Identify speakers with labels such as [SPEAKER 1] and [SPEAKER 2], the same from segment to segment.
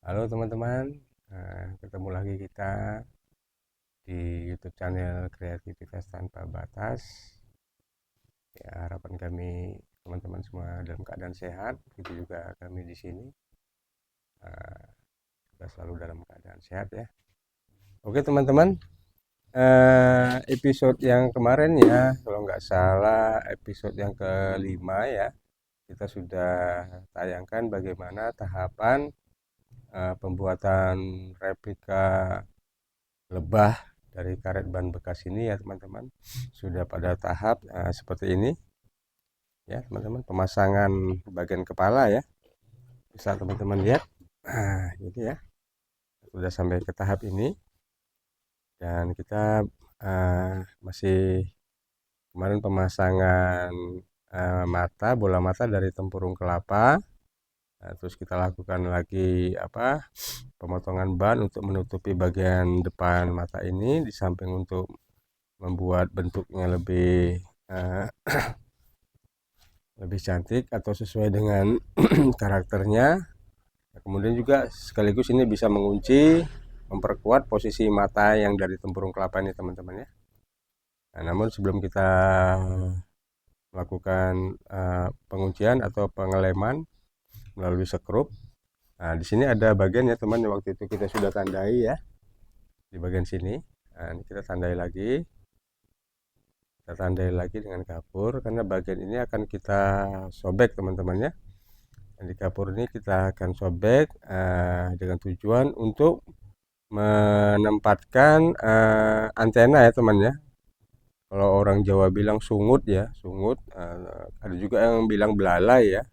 [SPEAKER 1] Halo teman-teman, ketemu lagi kita di YouTube channel Kreativitas Tanpa Batas. Ya, harapan kami teman-teman semua dalam keadaan sehat. Begitu juga kami di sini eh, juga selalu dalam keadaan sehat ya. Oke teman-teman, episode yang kemarin ya, kalau nggak salah episode yang kelima ya, kita sudah tayangkan bagaimana tahapan pembuatan replika lebah dari karet ban bekas ini ya teman-teman, sudah pada tahap seperti ini ya teman-teman, pemasangan bagian kepala ya, bisa teman-teman lihat. Jadi ya sudah sampai ke tahap ini, dan kita masih kemarin pemasangan bola mata dari tempurung kelapa. Terus kita lakukan lagi pemotongan ban untuk menutupi bagian depan mata ini, di samping untuk membuat bentuknya eh, lebih cantik atau sesuai dengan karakternya. Kemudian juga sekaligus ini bisa mengunci, memperkuat posisi mata yang dari tempurung kelapa ini teman-teman ya. Nah, namun sebelum kita melakukan penguncian atau pengeleman melalui sekrup, nah di sini ada bagian ya teman, yang waktu itu kita sudah tandai ya, di bagian sini. Nah, ini kita tandai lagi. Kita tandai lagi dengan kapur, karena bagian ini akan kita sobek teman-teman ya. Dan di kapur ini kita akan sobek dengan tujuan untuk menempatkan antena ya teman ya. Kalau orang Jawa bilang sungut ya, sungut. Ada juga yang bilang belalai ya.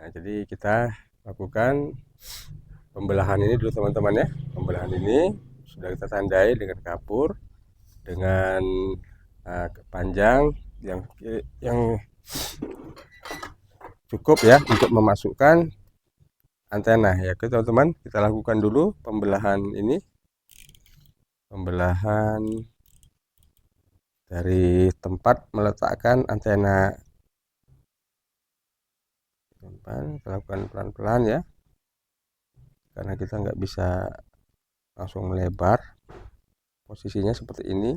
[SPEAKER 1] Nah, jadi kita lakukan pembelahan ini dulu teman-teman ya. Pembelahan ini sudah kita tandai dengan kapur, dengan panjang yang cukup ya untuk memasukkan antena ya. Oke teman-teman, kita lakukan dulu pembelahan ini, pembelahan dari tempat meletakkan antena. Kita lakukan pelan-pelan ya, karena kita nggak bisa langsung melebar. Posisinya seperti ini,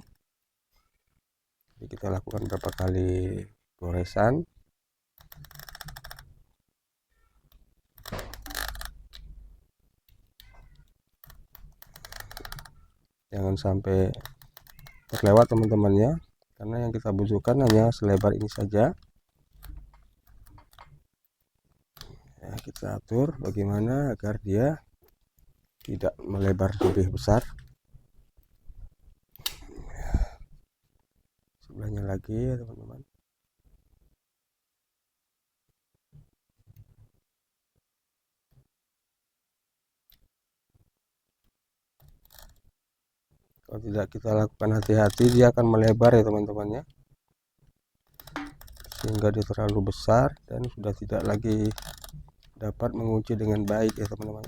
[SPEAKER 1] jadi kita lakukan beberapa kali goresan. Jangan sampai terlewat teman-teman ya, karena yang kita butuhkan hanya selebar ini saja ya. Kita atur bagaimana agar dia tidak melebar lebih besar. Sebelahnya lagi ya teman-teman. Kalau tidak kita lakukan hati-hati, dia akan melebar ya teman-teman ya, sehingga dia terlalu besar dan sudah tidak lagi dapat mengunci dengan baik ya teman-teman.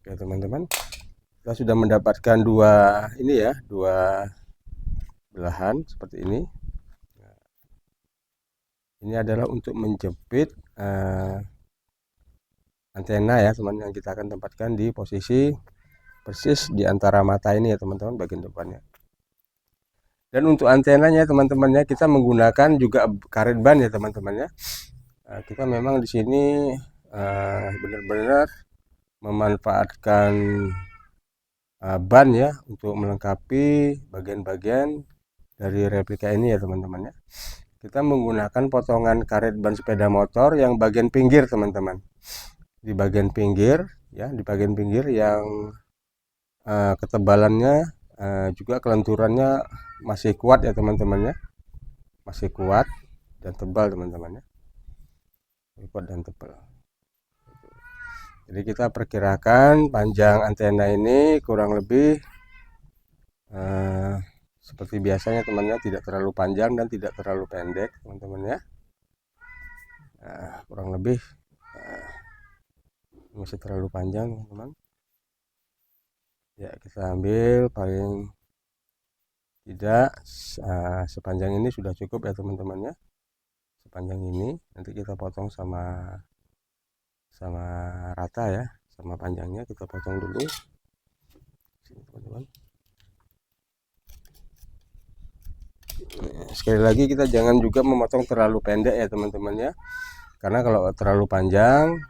[SPEAKER 1] Oke teman-teman, kita sudah mendapatkan dua belahan seperti ini. Ini adalah untuk menjepit antena ya teman, yang kita akan tempatkan di posisi persis di antara mata ini ya teman-teman, bagian depannya. Dan untuk antenanya teman-teman ya, kita menggunakan juga karet ban ya teman-teman ya. Kita memang di sini benar-benar memanfaatkan ban ya untuk melengkapi bagian-bagian dari replika ini ya teman-teman ya. Kita menggunakan potongan karet ban sepeda motor yang bagian pinggir teman-teman. Di bagian pinggir ya, di bagian pinggir yang ketebalannya juga kelenturannya masih kuat ya teman-teman ya. Masih kuat dan tebal teman-teman ya. Masih kuat dan tebal. Jadi kita perkirakan panjang antena ini kurang lebih seperti biasanya teman-teman, tidak terlalu panjang dan tidak terlalu pendek teman-teman ya. Kurang lebih masih terlalu panjang teman-teman. Ya, kita ambil paling tidak sepanjang ini sudah cukup ya teman-teman ya. Sepanjang ini nanti kita potong sama sama rata ya, sama panjangnya kita potong dulu sini teman-teman. Sekali lagi kita jangan juga memotong terlalu pendek ya teman-teman ya, karena kalau terlalu panjang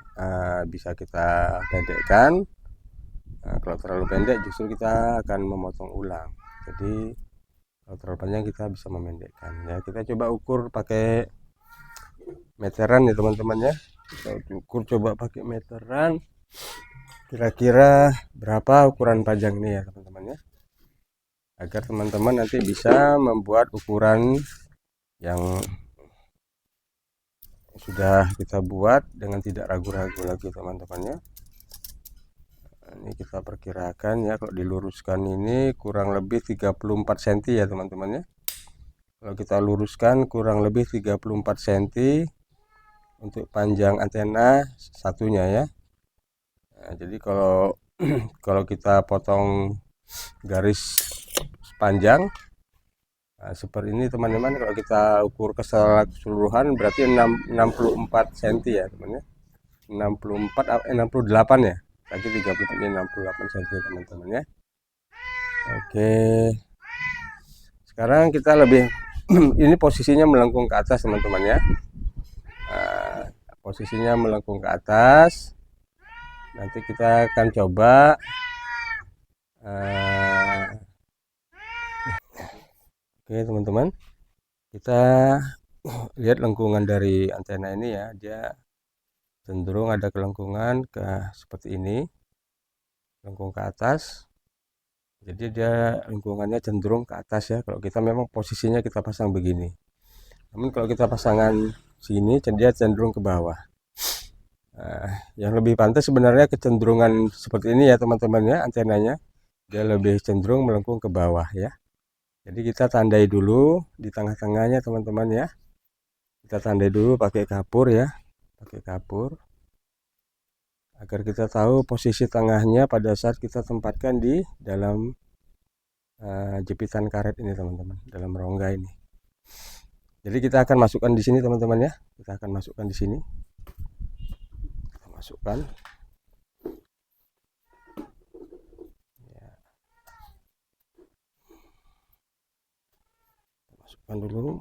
[SPEAKER 1] bisa kita pendekkan. Kalau terlalu pendek justru kita akan memotong ulang. Jadi kalau terlalu panjang kita bisa memendekkan ya. Kita coba ukur pakai meteran ya teman-teman ya. Kita ukur coba pakai meteran, kira-kira berapa ukuran panjang ini ya teman-teman ya, agar teman-teman nanti bisa membuat ukuran yang sudah kita buat dengan tidak ragu-ragu lagi teman-teman ya. Ini kita perkirakan ya, kalau diluruskan ini kurang lebih 34 cm ya teman-teman ya. Kalau kita luruskan kurang lebih 34 cm untuk panjang antena satunya ya. Nah, jadi kalau kalau kita potong garis panjang seperti ini teman-teman, kalau kita ukur keseluruhan berarti 64 cm ya teman ya. 68 ya. Tadi 34 ini 68 cm teman-teman ya. Oke. Sekarang kita lebih ini posisinya melengkung ke atas teman-teman ya. Posisinya melengkung ke atas. Nanti kita akan coba oke teman-teman, kita lihat lengkungan dari antena ini ya, dia cenderung ada kelengkungan ke seperti ini, lengkung ke atas. Jadi dia lengkungannya cenderung ke atas ya, kalau kita memang posisinya kita pasang begini. Namun kalau kita pasangan sini dia cenderung ke bawah. Yang lebih pantas sebenarnya kecenderungan seperti ini ya teman-teman ya, antenanya dia lebih cenderung melengkung ke bawah ya. Jadi kita tandai dulu di tengah-tengahnya teman-teman ya. Kita tandai dulu pakai kapur ya, pakai kapur, agar kita tahu posisi tengahnya pada saat kita tempatkan di dalam jepitan karet ini teman-teman, dalam rongga ini. Jadi kita akan masukkan di sini teman-teman ya, kita akan masukkan di sini, kita masukkan ya. Kita masukkan dulu,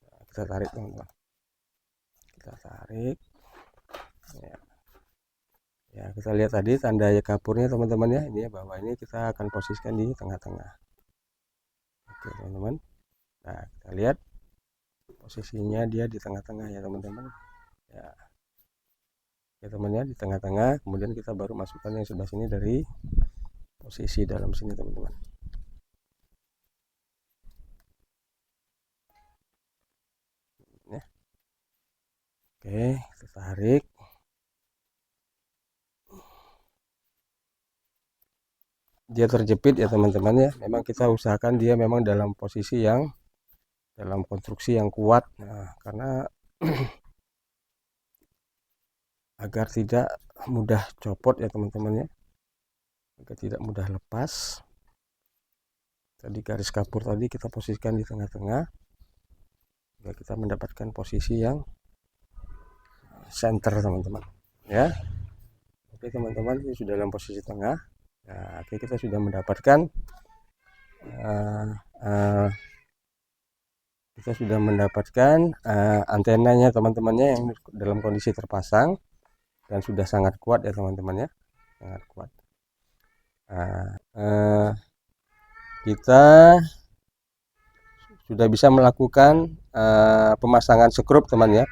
[SPEAKER 1] nah, kita tarik teman-teman, kita tarik ya. Ya, kita lihat tadi tanda kapurnya teman-teman ya, ini ya, bawah ini kita akan posisikan di tengah-tengah. Oke teman-teman, nah kita lihat posisinya dia di tengah-tengah ya teman-teman ya. Ya teman-teman, di tengah-tengah, kemudian kita baru masukkan yang sebelah sini dari posisi dalam sini teman-teman ya. Oke, kita tarik. Dia terjepit ya teman-teman ya, memang kita usahakan dia memang dalam posisi yang dalam konstruksi yang kuat. Nah, karena agar tidak mudah copot ya teman-teman ya, agar tidak mudah lepas. Tadi garis kapur tadi kita posisikan di tengah-tengah, agar kita mendapatkan posisi yang center teman-teman ya. Oke teman-teman, ini sudah dalam posisi tengah. Nah, oke, kita sudah mendapatkan antenanya teman-temannya yang dalam kondisi terpasang dan sudah sangat kuat ya teman-teman ya, sangat kuat. Kita sudah bisa melakukan pemasangan skrup teman ya,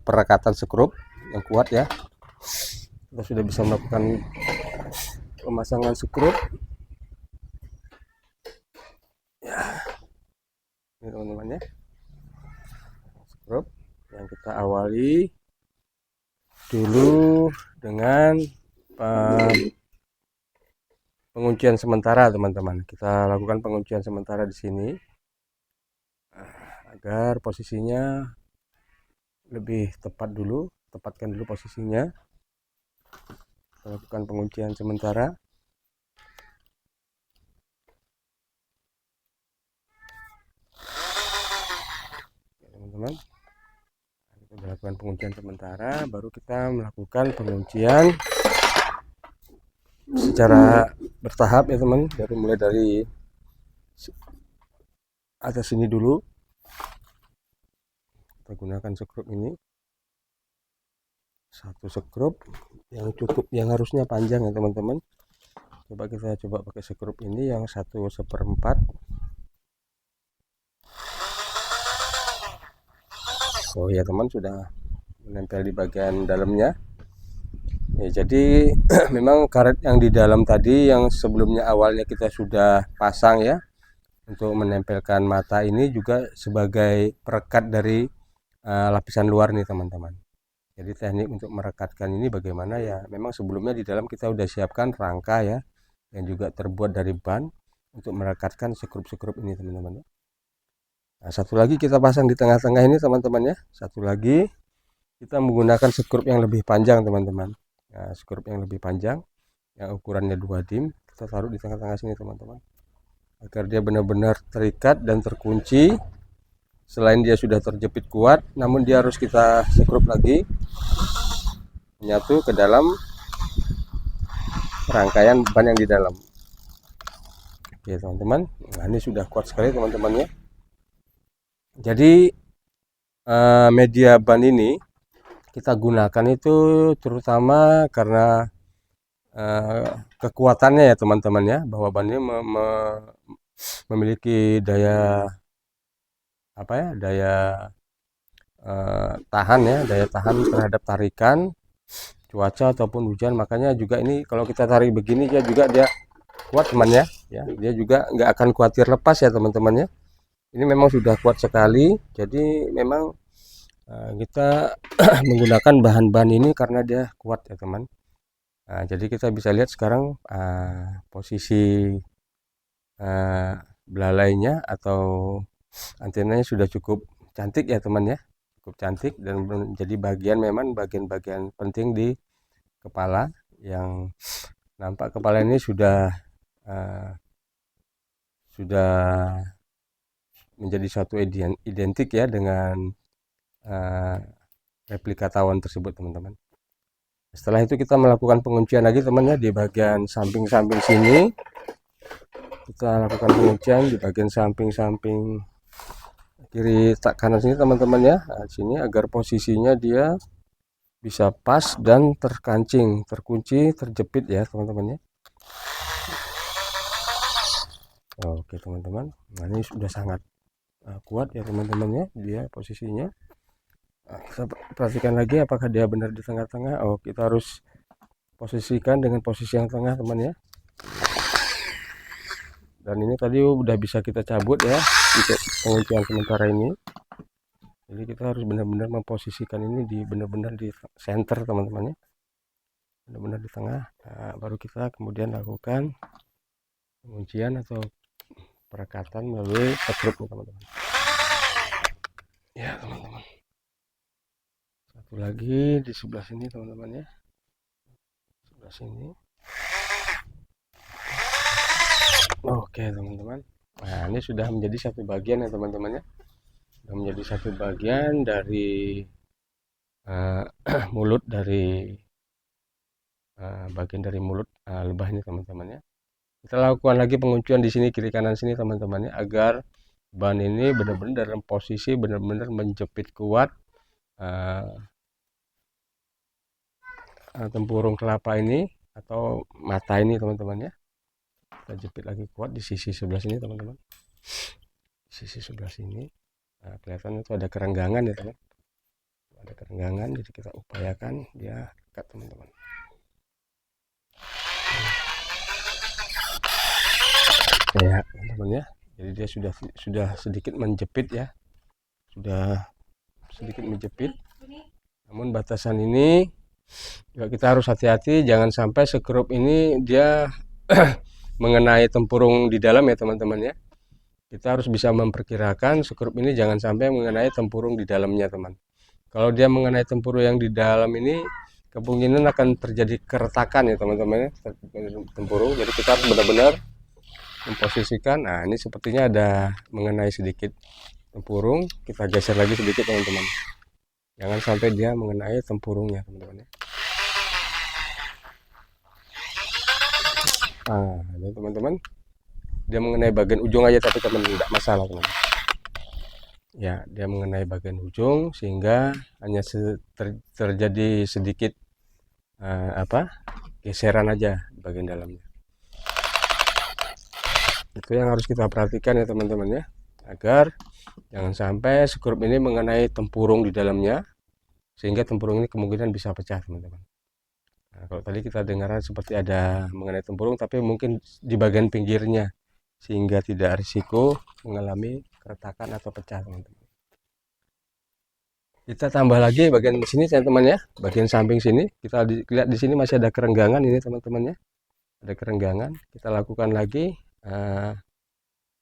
[SPEAKER 1] perekatan skrup yang kuat ya. Kita sudah bisa melakukan pemasangan skrup ya, ini teman-teman ya, skrup yang kita awali dulu dengan penguncian sementara teman-teman. Kita lakukan penguncian sementara di sini agar posisinya lebih tepat dulu, tepatkan dulu posisinya. Kita lakukan penguncian sementara. teman-teman. Kita melakukan penguncian sementara, baru kita melakukan penguncian secara bertahap ya teman. Mulai dari atas sini dulu. Kita gunakan skrup ini, satu skrup yang cukup, yang harusnya panjang ya teman-teman. Kita coba pakai skrup ini yang 1/4. Oh ya teman, sudah menempel di bagian dalamnya ya. Jadi memang karet yang di dalam tadi yang sebelumnya awalnya kita sudah pasang ya, untuk menempelkan mata ini juga sebagai perekat dari lapisan luar nih teman-teman. Jadi teknik untuk merekatkan ini bagaimana ya, memang sebelumnya di dalam kita udah siapkan rangka ya, yang juga terbuat dari ban untuk merekatkan skrup-skrup ini teman-teman. Nah, satu lagi kita pasang di tengah-tengah ini teman-teman ya. Satu lagi kita menggunakan skrup yang lebih panjang teman-teman. Nah, skrup yang lebih panjang yang ukurannya 2 dim kita taruh di tengah-tengah sini teman-teman, agar dia benar-benar terikat dan terkunci. Selain dia sudah terjepit kuat, namun dia harus kita skrup lagi menyatu ke dalam rangkaian ban yang di dalam. Oke teman-teman, nah ini sudah kuat sekali teman-teman ya. Jadi media ban ini kita gunakan itu terutama karena kekuatannya ya teman-teman ya, bahwa ban ini memiliki daya tahan ya, daya tahan terhadap tarikan cuaca ataupun hujan. Makanya juga ini kalau kita tarik begini dia kuat teman ya, dia juga nggak akan khawatir lepas ya teman-teman ya. Ini memang sudah kuat sekali. Jadi memang kita menggunakan bahan-bahan ini karena dia kuat ya teman. Nah, jadi kita bisa lihat sekarang posisi belalainya atau antenanya sudah cukup cantik ya teman ya, cukup cantik dan menjadi bagian penting di kepala. Yang nampak kepala ini sudah menjadi satu identik ya dengan replika tawon tersebut teman-teman. Setelah itu kita melakukan penguncian lagi teman ya, di bagian samping-samping sini kita lakukan penguncian di bagian samping-samping kiri tak kanan sini teman-teman ya. Nah, sini agar posisinya dia bisa pas dan terkancing, terkunci, terjepit ya teman-teman ya. Oke teman-teman, nah ini sudah sangat kuat ya teman-teman ya, dia posisinya. Nah, kita perhatikan lagi apakah dia benar di tengah-tengah. Oh, kita harus posisikan dengan posisi yang tengah teman ya. Dan ini tadi udah bisa kita cabut ya untuk penguncian sementara ini. Jadi kita harus benar-benar memposisikan ini di benar-benar di center teman-teman ya, benar-benar di tengah. Nah, baru kita kemudian lakukan penguncian atau perekatan melalui skrup teman-teman ya teman-teman. Satu lagi di sebelah sini teman-teman ya, sebelah sini. Oke teman-teman, nah ini sudah menjadi satu bagian ya teman-teman ya, sudah menjadi satu bagian dari mulut dari bagian dari mulut lebah ini teman-teman ya. Kita lakukan lagi penguncian di sini kiri kanan sini teman-teman ya, agar ban ini benar-benar dalam posisi benar-benar menjepit kuat tempurung kelapa ini atau mata ini teman-teman ya. Kita jepit lagi kuat di sisi sebelah sini teman-teman, sisi sebelah sini. Nah, kelihatan itu ada kerenggangan ya teman, ada kerenggangan, jadi kita upayakan dia dekat teman-teman. Ya teman-teman ya, jadi dia sudah sedikit menjepit ya, sudah sedikit menjepit. Namun batasan ini juga kita harus hati-hati, jangan sampai skrup ini dia mengenai tempurung di dalam ya teman-teman ya. Kita harus bisa memperkirakan skrup ini jangan sampai mengenai tempurung di dalamnya teman. Kalau dia mengenai tempurung yang di dalam ini, kemungkinan akan terjadi keretakan ya teman-teman ya, tempurung. Jadi kita harus benar-benar memposisikan. Nah ini sepertinya ada mengenai sedikit tempurung, kita geser lagi sedikit teman-teman. Jangan sampai dia mengenai tempurungnya teman-teman ya. Nah, ini teman-teman, dia mengenai bagian ujung aja tapi teman tidak masalah teman. Ya, dia mengenai bagian ujung sehingga hanya terjadi sedikit geseran aja di bagian dalamnya. Itu yang harus kita perhatikan ya teman-teman ya, agar jangan sampai skrup ini mengenai tempurung di dalamnya sehingga tempurung ini kemungkinan bisa pecah teman-teman. Nah, kalau tadi kita dengarkan seperti ada mengenai tempurung tapi mungkin di bagian pinggirnya sehingga tidak risiko mengalami keretakan atau pecah teman-teman. Kita tambah lagi bagian sini teman-teman ya, bagian samping sini kita lihat di sini masih ada kerenggangan ini teman-teman ya, ada kerenggangan. Kita lakukan lagi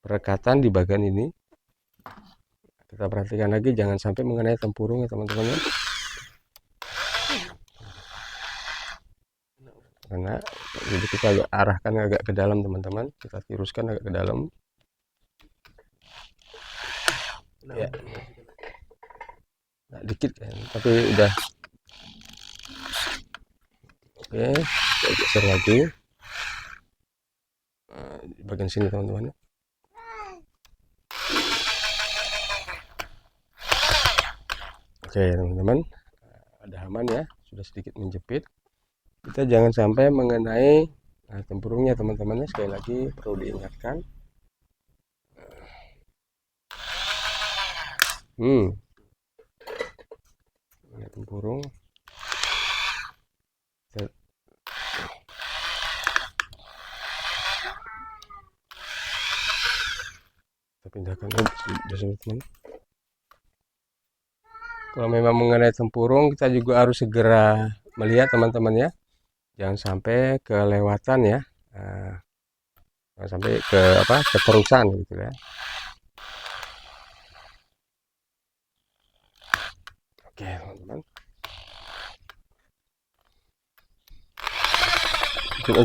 [SPEAKER 1] perekatan di bagian ini. Kita perhatikan lagi jangan sampai mengenai tempurung ya teman-teman ya. Karena jadi kita arahkan agak ke dalam teman-teman, kita tiruskan agak ke dalam ya. Nah, dikit kan, tapi udah oke. Kita geser lagi di bagian sini teman-teman. Oke teman-teman, ada aman ya, sudah sedikit menjepit. Kita jangan sampai mengenai tempurungnya teman-teman ya, sekali lagi perlu diingatkan. Ini tempurung. Kita pindahkan teman. Kalau memang mengenai tempurung, kita juga harus segera melihat teman-teman ya, jangan sampai kelewatan ya, jangan sampai keterusan gitu ya. Oke teman-teman,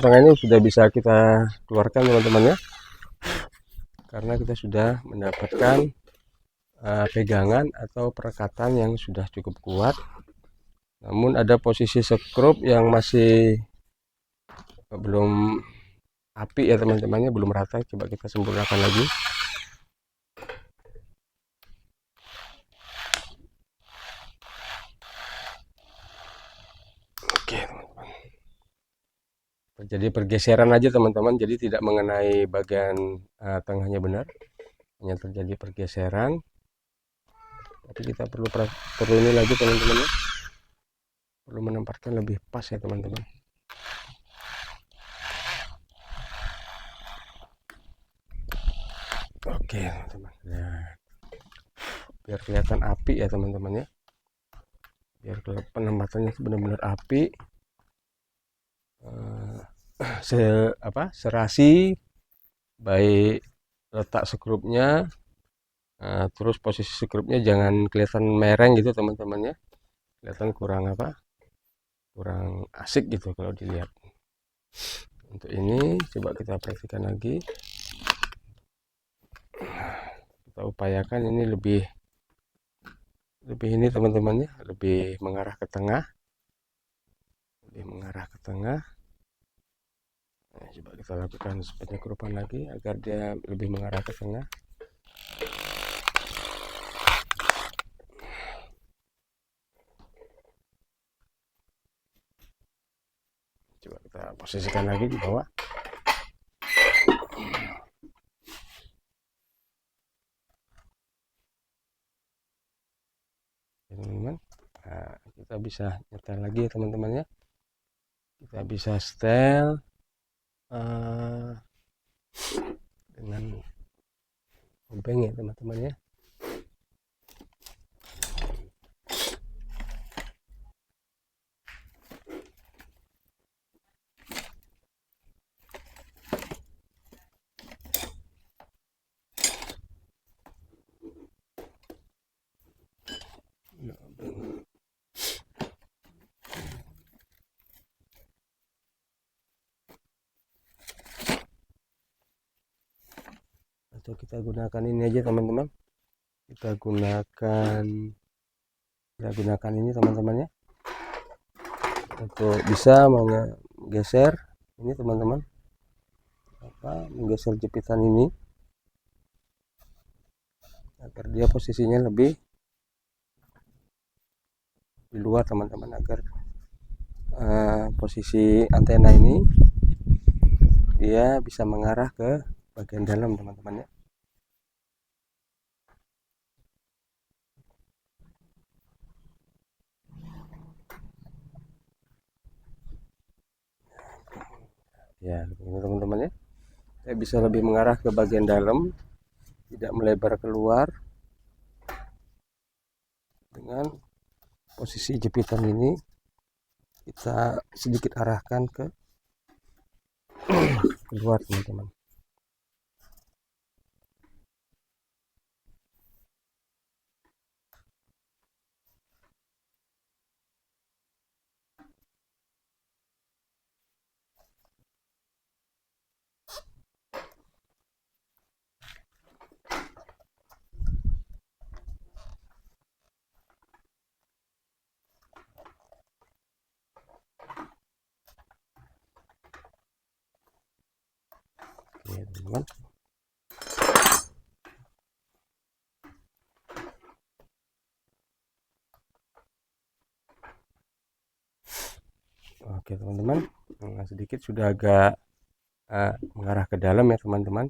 [SPEAKER 1] tengah ini sudah bisa kita keluarkan teman-teman ya, karena kita sudah mendapatkan pegangan atau perekatan yang sudah cukup kuat. Namun ada posisi skrup yang masih belum api ya teman-temannya, belum rata. Coba kita sempurnakan lagi. Oke teman-teman, terjadi pergeseran aja teman-teman, jadi tidak mengenai bagian tengahnya benar, hanya terjadi pergeseran. Tapi kita perlu ini lagi teman-teman ya, perlu menempatkan lebih pas ya teman-teman. Oke teman-teman, nah, biar kelihatan api ya teman-teman ya, biar penempatannya benar-benar api, serasi baik letak skrupnya, terus posisi skrupnya jangan kelihatan mereng gitu teman-teman ya, kelihatan kurang kurang asik gitu kalau dilihat. Untuk ini coba kita perhatikan lagi, kita upayakan ini lebih ini teman-teman ya, lebih mengarah ke tengah, Nah, coba kita lakukan penyekrupan lagi agar dia lebih mengarah ke tengah. Coba kita posisikan lagi di bawah. Teman-teman, nah, kita bisa nyetel lagi ya teman-teman ya, kita bisa setel dengan obeng ya teman-teman ya. Atau kita gunakan ini aja teman-teman, kita gunakan ini teman-teman ya, untuk bisa menggeser ini teman-teman, menggeser jepitan ini agar dia posisinya lebih di luar teman-teman, agar posisi antena ini dia bisa mengarah ke bagian dalam teman-teman ya. Ya ini teman-teman ya, saya bisa lebih mengarah ke bagian dalam, tidak melebar keluar. Dengan posisi jepitan ini kita sedikit arahkan ke keluar teman-teman. Oke teman-teman. Oke teman-teman, sedikit sudah agak mengarah ke dalam ya teman-teman.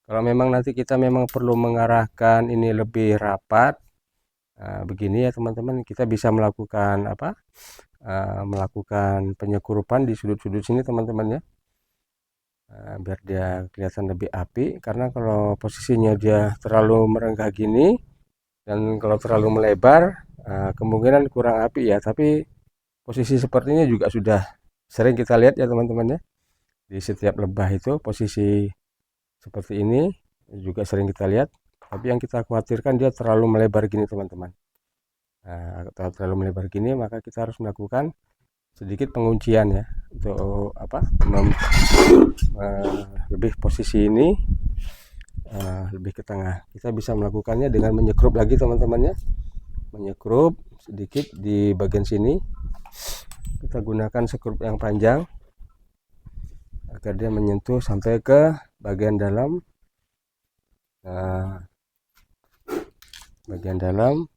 [SPEAKER 1] Kalau memang nanti kita memang perlu mengarahkan ini lebih rapat, begini ya teman-teman, kita bisa melakukan melakukan penyekurupan di sudut-sudut sini teman-teman ya, biar dia kelihatan lebih api. Karena kalau posisinya dia terlalu merenggah gini dan kalau terlalu melebar, kemungkinan kurang api ya. Tapi posisi sepertinya juga sudah sering kita lihat ya teman-teman ya, di setiap lebah itu posisi seperti ini juga sering kita lihat. Tapi yang kita khawatirkan dia terlalu melebar gini teman-teman. Terlalu melebar gini, maka kita harus melakukan sedikit penguncian ya, untuk lebih posisi ini lebih ke tengah. Kita bisa melakukannya dengan menyekrup lagi teman-teman ya, menyekrup sedikit di bagian sini. Kita gunakan sekrup yang panjang agar dia menyentuh sampai ke bagian dalam, bagian dalam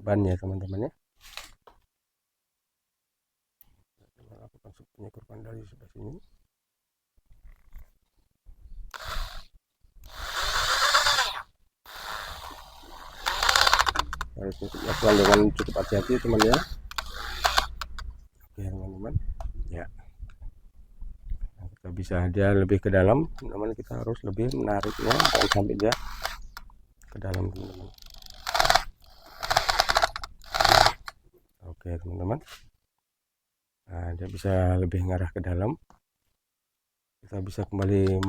[SPEAKER 1] ban ya teman-teman ya. Lakukan penyekrupan dari sebelah sini. Harus lakukan dengan cukup hati-hati teman ya. Oke teman-teman ya, kita bisa dia lebih ke dalam teman-teman, kita harus lebih menariknya dan sampai dia ke dalam teman-teman. Oke teman-teman, dia bisa lebih mengarah ke dalam. Kita bisa kembali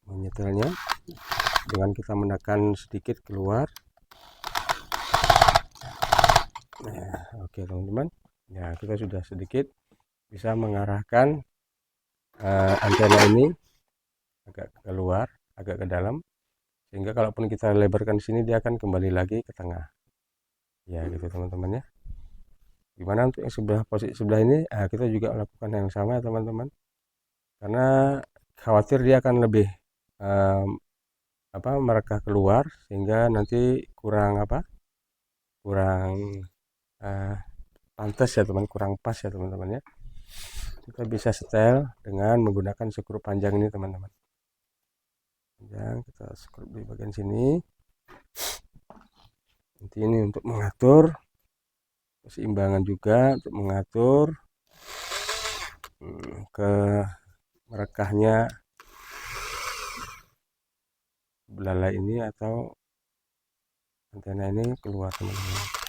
[SPEAKER 1] menyetelnya dengan kita menekan sedikit keluar. Oke teman-teman ya, kita sudah sedikit bisa mengarahkan antena ini agak keluar, agak ke dalam, sehingga kalaupun kita lebarkan sini dia akan kembali lagi ke tengah ya, gitu teman-teman ya. Gimana untuk yang posisi sebelah ini, kita juga lakukan yang sama ya teman-teman, karena khawatir dia akan lebih merekah keluar, sehingga nanti kurang pantas ya teman, kurang pas ya teman-teman ya. Kita bisa setel dengan menggunakan skrup panjang ini teman-teman. Kita skrup di bagian sini. Nanti ini untuk mengatur keseimbangan, juga untuk mengatur ke merekahnya belalai ini atau antena ini keluar teman-teman.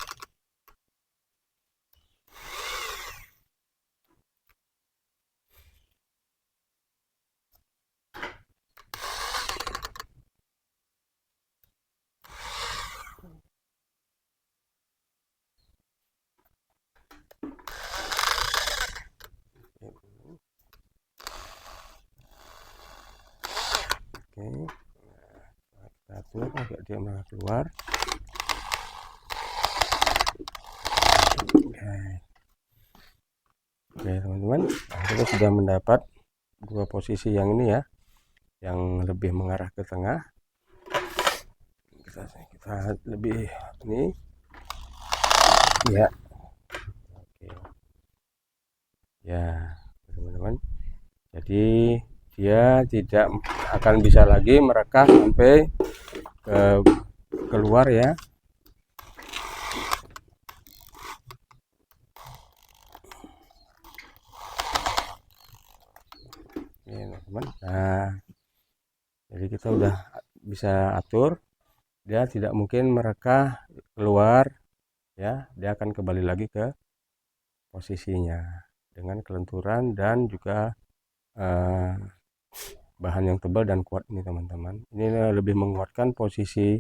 [SPEAKER 1] Oke, kenapa agak dia malah keluar. Oke teman-teman, kita sudah mendapat dua posisi yang ini ya, yang lebih mengarah ke tengah. Kita lebih ini ya. Oke ya teman-teman, jadi dia tidak akan bisa lagi merekah sampai keluar ya. Ini teman-teman, nah jadi kita udah bisa atur, dia tidak mungkin merekah keluar ya, dia akan kembali lagi ke posisinya dengan kelenturan dan juga bahan yang tebal dan kuat ini teman-teman. Ini lebih menguatkan posisi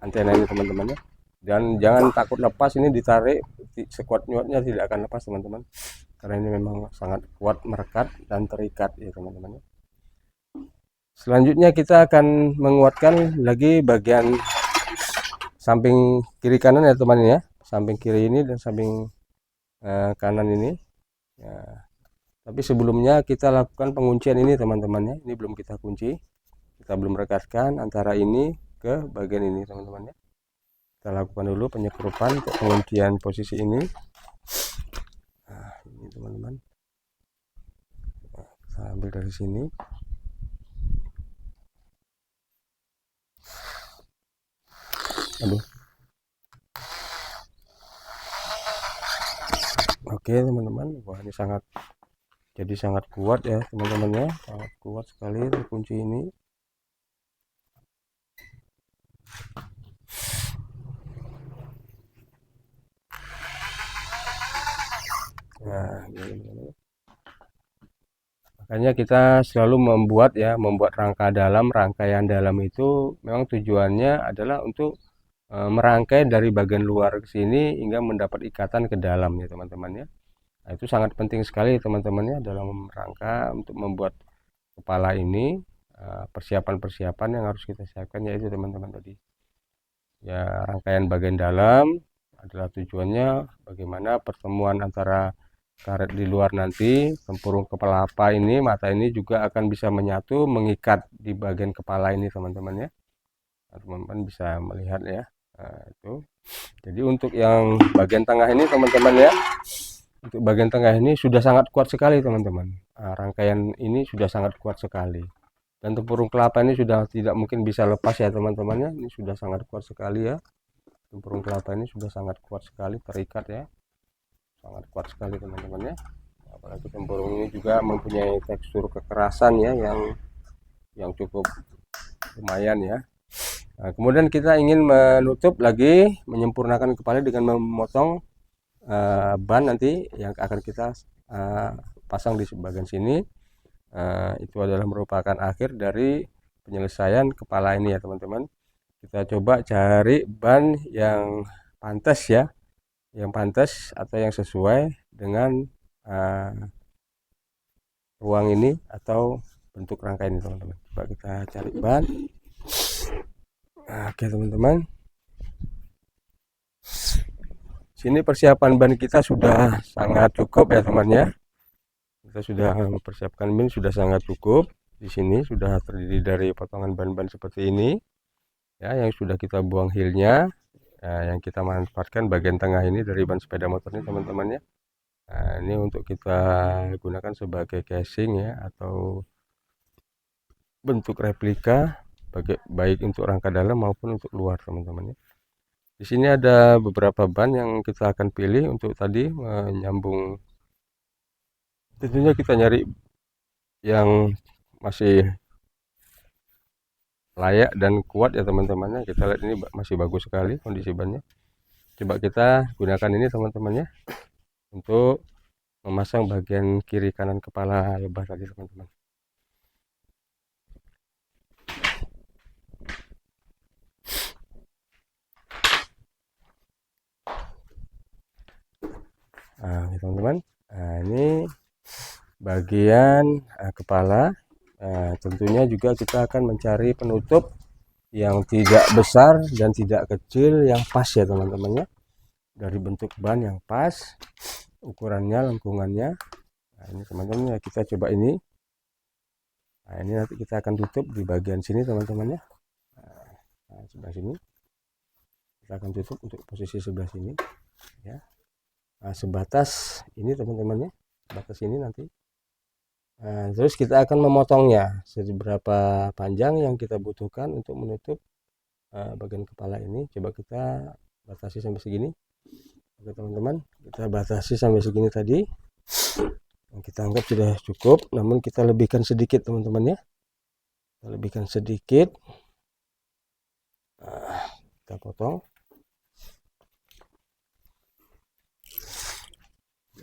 [SPEAKER 1] antena ini teman-teman ya. Dan jangan takut lepas, ini ditarik sekuat nyuatnya tidak akan lepas teman-teman, karena ini memang sangat kuat merekat dan terikat ya teman-teman ya. Selanjutnya kita akan menguatkan lagi bagian samping kiri kanan ya teman ya, samping kiri ini dan samping kanan ini ya. Tapi sebelumnya kita lakukan penguncian ini teman-teman ya. Ini belum kita kunci, kita belum rekatkan antara ini ke bagian ini teman-teman ya. Kita lakukan dulu penyekrupan untuk penguncian posisi ini. Nah, ini teman-teman, kita ambil dari sini. Aduh. Oke teman-teman, wah ini sangat kuat ya teman-teman ya, sangat kuat sekali kunci ini. Nah, ini. Makanya kita selalu membuat rangka dalam. Rangkaian dalam itu memang tujuannya adalah untuk merangkai dari bagian luar ke sini hingga mendapat ikatan ke dalam ya teman-teman ya. Nah, itu sangat penting sekali teman-teman ya dalam rangka untuk membuat kepala ini. Persiapan-persiapan yang harus kita siapkan yaitu teman-teman tadi ya, rangkaian bagian dalam adalah tujuannya bagaimana pertemuan antara karet di luar nanti, tempurung kepala apa ini, mata ini juga akan bisa menyatu mengikat di bagian kepala ini teman-teman ya. Teman-teman bisa melihat ya. Nah, itu jadi untuk yang bagian tengah ini teman-teman ya, untuk bagian tengah ini sudah sangat kuat sekali teman-teman. Rangkaian ini sudah sangat kuat sekali, dan tempurung kelapa ini sudah tidak mungkin bisa lepas ya teman-teman ya. Ini sudah sangat kuat sekali ya, tempurung kelapa ini sudah sangat kuat sekali terikat ya, sangat kuat sekali teman-teman ya. Apalagi tempurung ini juga mempunyai tekstur kekerasan ya yang cukup lumayan ya. Nah, kemudian kita ingin menutup lagi, menyempurnakan kepala dengan memotong ban nanti yang akan kita pasang di bagian sini. Itu adalah merupakan akhir dari penyelesaian kepala ini ya teman-teman. Kita coba cari ban yang pantas ya, yang pantas atau yang sesuai dengan ruang ini atau bentuk rangka ini teman-teman. Coba kita cari ban. Oke teman-teman, sini persiapan ban kita sudah sangat cukup ya teman-teman. Kita sudah mempersiapkan ban sudah sangat cukup. Di sini sudah terdiri dari potongan ban-ban seperti ini ya, yang sudah kita buang heelnya. Nah, yang kita manfaatkan bagian tengah ini dari ban sepeda motor ini teman-teman ya. Nah, ini untuk kita gunakan sebagai casing ya, atau bentuk replika baik untuk rangka dalam maupun untuk luar teman-teman ya. Di sini ada beberapa ban yang kita akan pilih untuk tadi menyambung. Tentunya kita nyari yang masih layak dan kuat ya teman-teman ya. Kita lihat ini masih bagus sekali kondisi bannya. Coba kita gunakan ini teman-teman ya, untuk memasang bagian kiri kanan kepala lebah tadi teman-teman. Nah, teman-teman, nah, ini bagian kepala Nah, tentunya juga kita akan mencari penutup yang tidak besar dan tidak kecil, yang pas ya teman-teman ya, dari bentuk ban yang pas, ukurannya, lengkungannya. Nah, ini teman-teman ya, kita coba ini. Nah, ini nanti kita akan tutup di bagian sini teman-teman ya. Nah, sebelah sini kita akan tutup untuk posisi sebelah sini ya. Nah, sebatas ini teman-teman ya, batas ini nanti. Nah, terus kita akan memotongnya seberapa panjang yang kita butuhkan untuk menutup bagian kepala ini. Coba kita batasi sampai segini. Oke teman-teman, kita batasi sampai segini tadi. Kita anggap sudah cukup, namun kita lebihkan sedikit teman-teman ya. Kita lebihkan sedikit. Kita potong.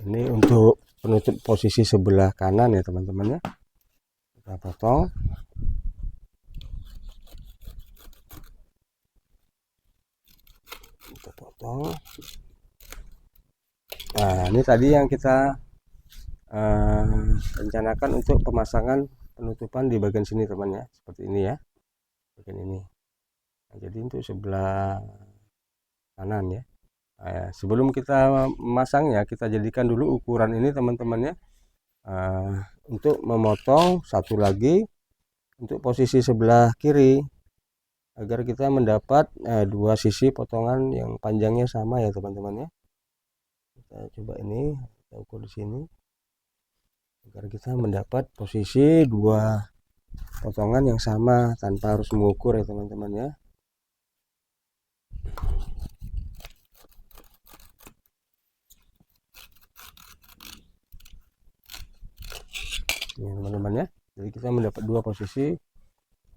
[SPEAKER 1] Ini untuk penutup posisi sebelah kanan ya teman-teman ya. Kita potong. Kita potong. Nah, ini tadi yang kita rencanakan untuk pemasangan penutupan di bagian sini teman ya, seperti ini ya, bagian ini. Nah, jadi untuk sebelah kanan ya. Nah, sebelum kita memasangnya, kita jadikan dulu ukuran ini teman-teman ya, untuk memotong satu lagi untuk posisi sebelah kiri, agar kita mendapat dua sisi potongan yang panjangnya sama ya teman-teman ya. Kita coba ini, kita ukur di sini agar kita mendapat posisi dua potongan yang sama tanpa harus mengukur ya teman-teman ya. Ini teman-teman ya, jadi kita mendapat dua posisi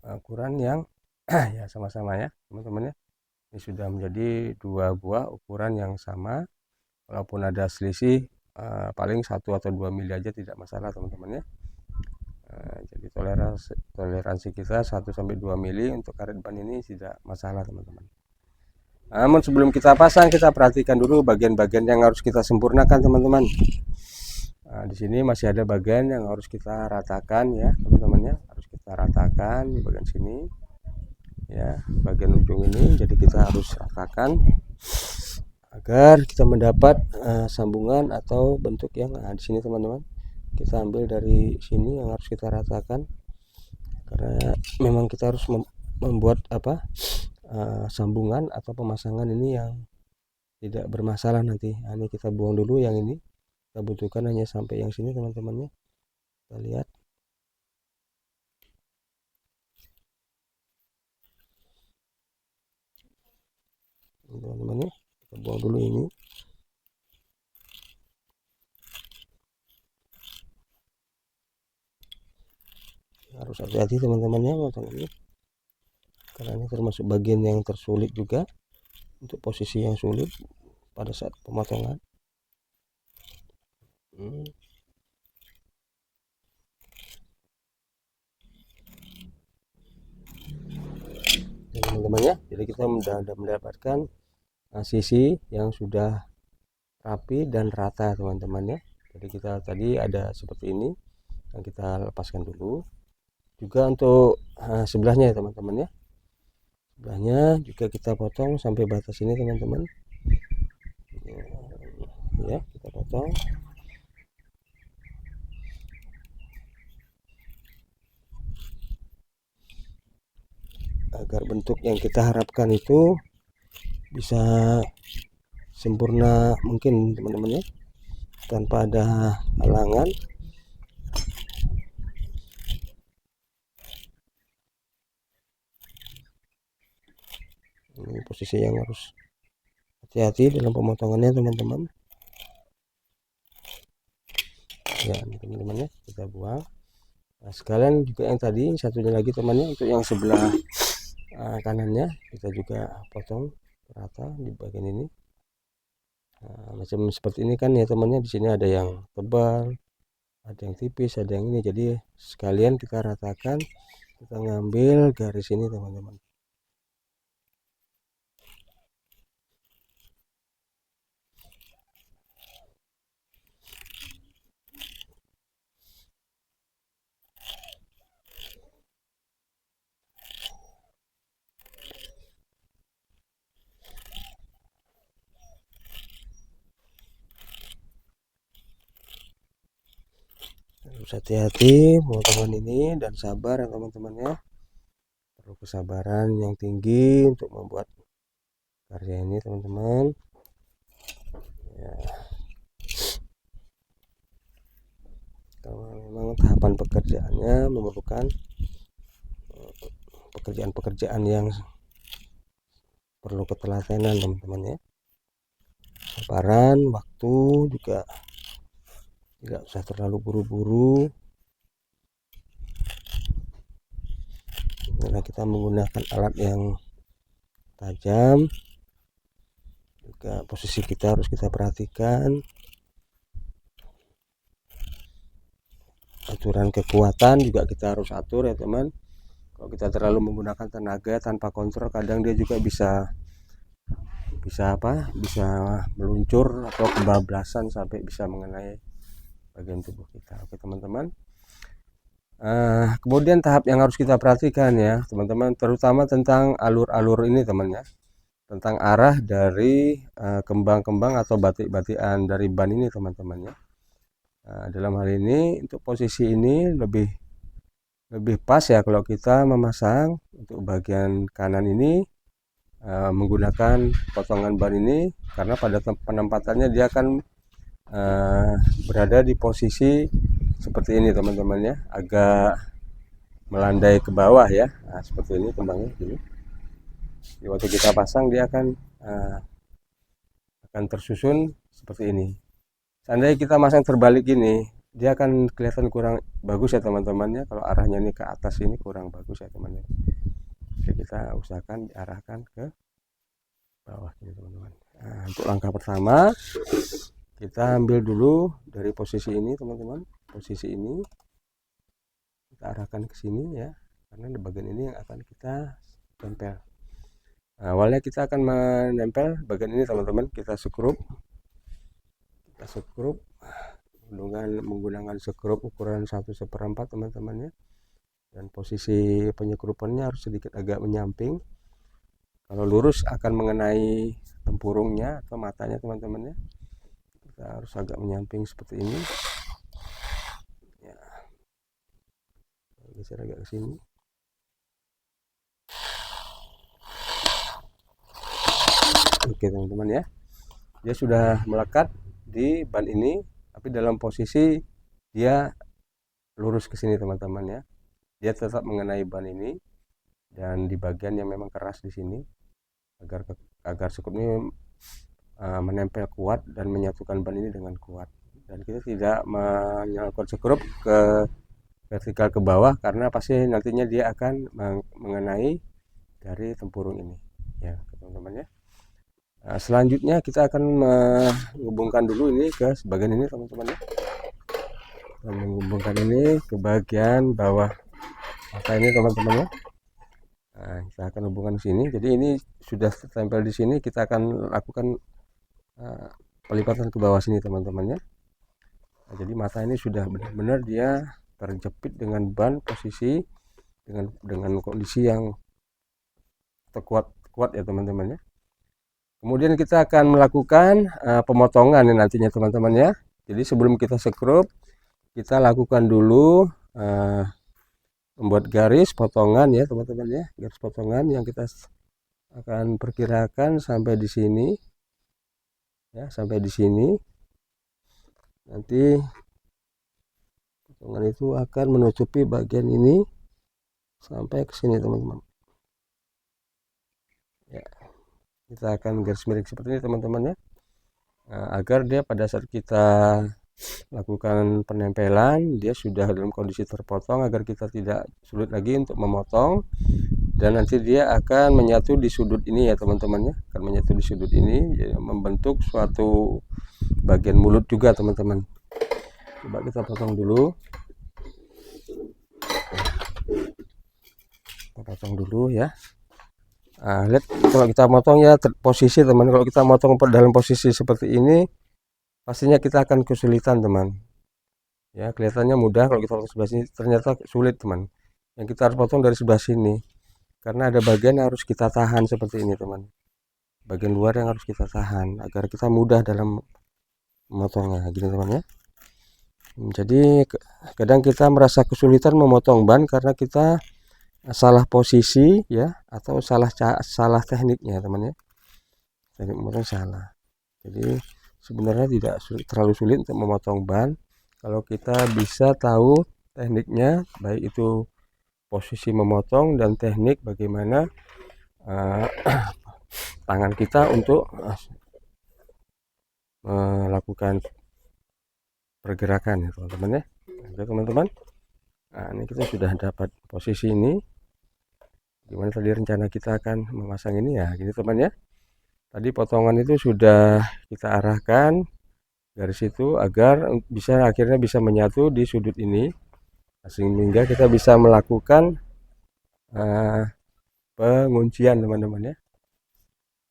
[SPEAKER 1] ukuran yang ya sama-sama ya teman-teman ya. Ini sudah menjadi dua buah ukuran yang sama, walaupun ada selisih paling 1 atau 2 mili aja tidak masalah teman-teman ya. Jadi toleransi kita 1 sampai 2 mili untuk karet ban ini tidak masalah teman-teman. Namun sebelum kita pasang, kita perhatikan dulu bagian-bagian yang harus kita sempurnakan teman-teman. Nah, di sini masih ada bagian yang harus kita ratakan ya teman-teman ya, harus kita ratakan di bagian sini ya, bagian ujung ini. Jadi kita harus ratakan agar kita mendapat sambungan atau bentuk yang di sini teman-teman. Kita ambil dari sini yang harus kita ratakan, karena memang kita harus membuat sambungan atau pemasangan ini yang tidak bermasalah nanti. Nah, ini kita buang dulu yang ini, kita butuhkan hanya sampai yang sini teman-teman ya. Kita lihat teman-teman ya, kita buang dulu ini. Harus hati-hati teman-teman ya potong ini, karena ini termasuk bagian yang tersulit juga, untuk posisi yang sulit pada saat pemotongan. Teman-teman ya, jadi kita sudah mendapatkan sisi yang sudah rapi dan rata teman-teman ya. Jadi kita tadi ada seperti ini yang kita lepaskan dulu. Juga untuk sebelahnya ya teman-teman ya, sebelahnya juga kita potong sampai batas ini teman-teman ya, kita potong agar bentuk yang kita harapkan itu bisa sempurna mungkin teman-teman ya, tanpa ada halangan. Ini posisi yang harus hati-hati dalam pemotongannya teman-teman ya. Ini teman-teman ya, kita buang. Nah, sekalian juga yang tadi satunya lagi temannya, untuk yang sebelah kanannya kita juga potong rata di bagian ini. Nah, macam seperti ini kan ya temannya, di sini ada yang tebal, ada yang tipis, ada yang ini. Jadi sekalian kita ratakan, kita ngambil garis ini teman-teman. Harus hati-hati pemotongan ini dan sabar ya teman-teman ya. Perlu kesabaran yang tinggi untuk membuat karya ini teman-teman ya. Karena memang tahapan pekerjaannya memerlukan pekerjaan-pekerjaan yang perlu ketelatenan teman-teman ya. Sabaran, waktu juga tidak usah terlalu buru-buru karena kita menggunakan alat yang tajam. Juga posisi kita harus kita perhatikan, aturan kekuatan juga kita harus atur ya teman. Kalau kita terlalu menggunakan tenaga tanpa kontrol, kadang dia juga bisa meluncur atau kebablasan sampai bisa mengenai bagian tubuh kita. Oke teman-teman, kemudian tahap yang harus kita perhatikan ya teman-teman, terutama tentang alur-alur ini teman ya, tentang arah dari kembang-kembang atau batik-batikan dari ban ini teman-teman ya. Dalam hal ini untuk posisi ini lebih pas ya kalau kita memasang untuk bagian kanan ini menggunakan potongan ban ini, karena pada penempatannya dia akan berada di posisi seperti ini teman-teman ya, agak melandai ke bawah ya. Nah, seperti ini kembangnya gini. Jadi waktu kita pasang dia akan tersusun seperti ini. Seandainya kita masang terbalik gini, dia akan kelihatan kurang bagus ya teman-teman ya. Kalau arahnya ini ke atas ini kurang bagus ya teman-teman. Oke, kita usahakan diarahkan ke bawah ini teman-teman. Nah, untuk langkah pertama kita ambil dulu dari posisi ini teman-teman, posisi ini kita arahkan ke sini ya, karena di bagian ini yang akan kita tempel. Nah, awalnya kita akan menempel bagian ini teman-teman, kita skrup menggunakan skrup ukuran 1/4 teman-teman ya. Dan posisi penyekrupannya harus sedikit agak menyamping. Kalau lurus akan mengenai tempurungnya atau matanya teman-teman ya. Kita harus agak menyamping seperti ini ya. Geser agak ke sini. Oke teman-teman ya, dia sudah melekat di ban ini, tapi dalam posisi dia lurus ke sini teman-teman ya. Dia tetap mengenai ban ini dan di bagian yang memang keras di sini, agar skrup ini menempel kuat dan menyatukan ban ini dengan kuat. Dan kita tidak menyalurkan skrup ke vertikal ke bawah, karena pasti nantinya dia akan mengenai dari tempurung ini ya teman-teman ya. Nah, selanjutnya kita akan menghubungkan dulu ini ke bagian ini teman-teman ya. Menghubungkan ini ke bagian bawah mata ini teman-teman ya. Nah, kita akan hubungkan sini. Jadi ini sudah tempel di sini, kita akan lakukan pelipatan ke bawah sini teman-teman ya. Nah, jadi mata ini sudah benar-benar dia terjepit dengan ban posisi dengan kondisi yang kuat ya teman-teman ya. Kemudian kita akan melakukan pemotongan nantinya teman-teman ya. Jadi sebelum kita skrup, kita lakukan dulu membuat garis potongan ya teman-teman ya. Garis potongan yang kita akan perkirakan sampai di sini ya, sampai di sini. Nanti potongan itu akan menutupi bagian ini sampai ke sini teman-teman ya. Kita akan garis miring seperti ini teman-teman ya. Nah, agar dia pada saat kita lakukan penempelan dia sudah dalam kondisi terpotong, agar kita tidak sulit lagi untuk memotong, dan nanti dia akan menyatu di sudut ini ya teman-teman ya, akan menyatu di sudut ini ya, membentuk suatu bagian mulut juga teman-teman. Coba kita potong dulu, kita potong dulu ya. Nah, lihat kalau kita motong ya posisi teman, kalau kita motong dalam posisi seperti ini pastinya kita akan kesulitan teman ya. Kelihatannya mudah kalau kita potong sebelah sini, ternyata sulit teman. Yang kita harus potong dari sebelah sini, karena ada bagian yang harus kita tahan seperti ini teman, bagian luar yang harus kita tahan agar kita mudah dalam memotongnya gini teman ya. Jadi kadang kita merasa kesulitan memotong ban karena kita salah posisi ya, atau salah tekniknya teman ya. Teknik memotong salah. Jadi sebenarnya tidak terlalu sulit untuk memotong ban kalau kita bisa tahu tekniknya, baik itu posisi memotong dan teknik bagaimana uh, tangan kita untuk melakukan pergerakan ya teman-teman ya. Oke teman-teman, nah ini kita sudah dapat posisi ini. Gimana tadi rencana kita akan memasang ini ya, gini teman ya. Tadi potongan itu sudah kita arahkan garis itu agar akhirnya bisa menyatu di sudut ini, sehingga kita bisa melakukan penguncian teman-teman ya.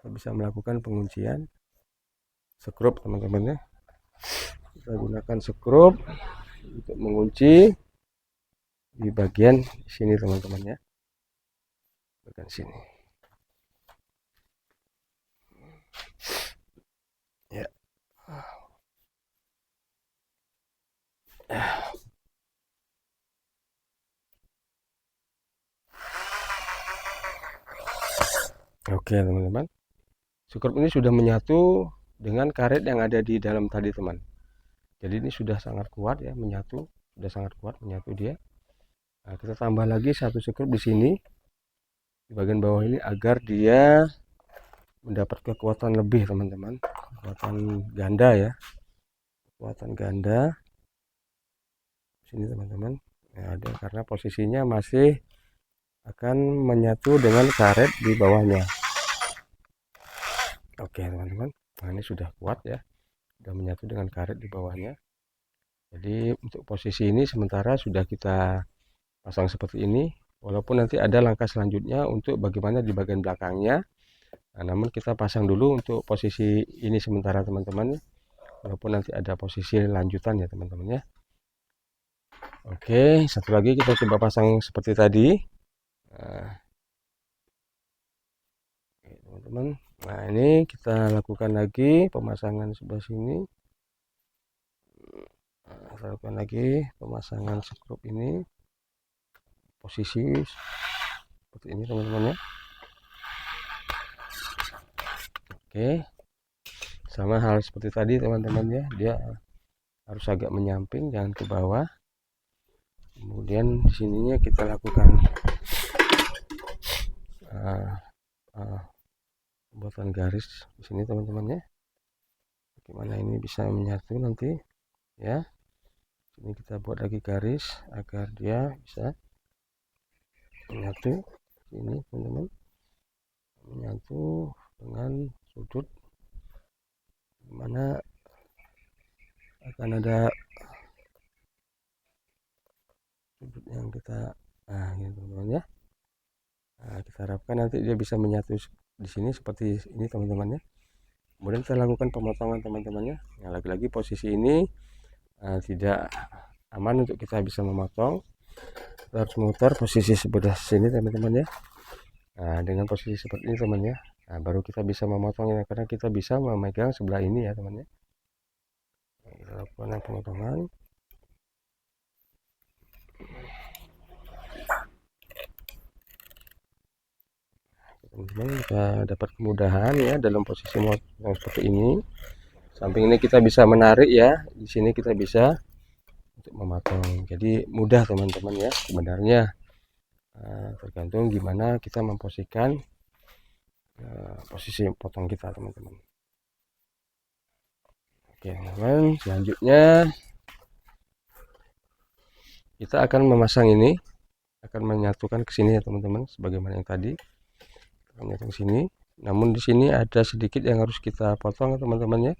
[SPEAKER 1] Kita bisa melakukan penguncian skrup teman-teman ya. Kita gunakan skrup untuk mengunci di bagian sini teman-teman ya, bagian sini ya. Oke teman-teman, skrup ini sudah menyatu dengan karet yang ada di dalam tadi teman. Jadi ini sudah sangat kuat ya, menyatu, sudah sangat kuat menyatu dia. Nah, kita tambah lagi satu skrup di sini di bagian bawah ini agar dia mendapat kekuatan lebih teman-teman, kekuatan ganda ya, kekuatan ganda sini teman-teman. Ya, ada karena posisinya masih akan menyatu dengan karet di bawahnya. Oke teman-teman, nah ini sudah kuat ya, sudah menyatu dengan karet di bawahnya. Jadi untuk posisi ini sementara sudah kita pasang seperti ini, walaupun nanti ada langkah selanjutnya untuk bagaimana di bagian belakangnya. Nah, namun kita pasang dulu untuk posisi ini sementara teman-teman, walaupun nanti ada posisi lanjutan ya teman-teman ya. Oke, satu lagi kita coba pasang seperti tadi. Nah, teman-teman, nah ini kita lakukan lagi pemasangan sebelah sini. Nah, kita lakukan lagi pemasangan skrup ini, posisi seperti ini teman-teman ya. Oke, sama hal seperti tadi teman-teman ya, dia harus agak menyamping, jangan ke bawah. Kemudian di sininya kita lakukan pembuatan garis di sini teman-teman ya. Bagaimana ini bisa menyatu nanti ya. Ini kita buat lagi garis agar dia bisa menyatu ini teman-teman, menyatu dengan sudut mana akan ada sudut yang kita ini teman-teman ya. Nah, kita harapkan nanti dia bisa menyatu di sini seperti ini teman-teman ya. Kemudian kita lakukan pemotongan teman-teman ya. Nah, lagi-lagi posisi ini tidak aman untuk kita bisa memotong. Kita harus memutar posisi sebelah sini teman-teman ya. Nah, dengan posisi seperti ini teman ya, nah, baru kita bisa memotongnya karena kita bisa memegang sebelah ini ya teman ya. Nah, kita lakukan pemotongan. Teman-teman kita dapat kemudahan ya dalam posisi motong seperti ini. Samping ini kita bisa menarik ya, di sini kita bisa untuk memotong. Jadi mudah teman-teman ya sebenarnya. Tergantung gimana kita memposisikan posisi potong kita teman-teman. Oke teman-teman, selanjutnya kita akan memasang ini, akan menyatukan ke sini ya teman-teman, sebagaimana yang tadi menyatu ke sini. Namun di sini ada sedikit yang harus kita potong teman-teman ya,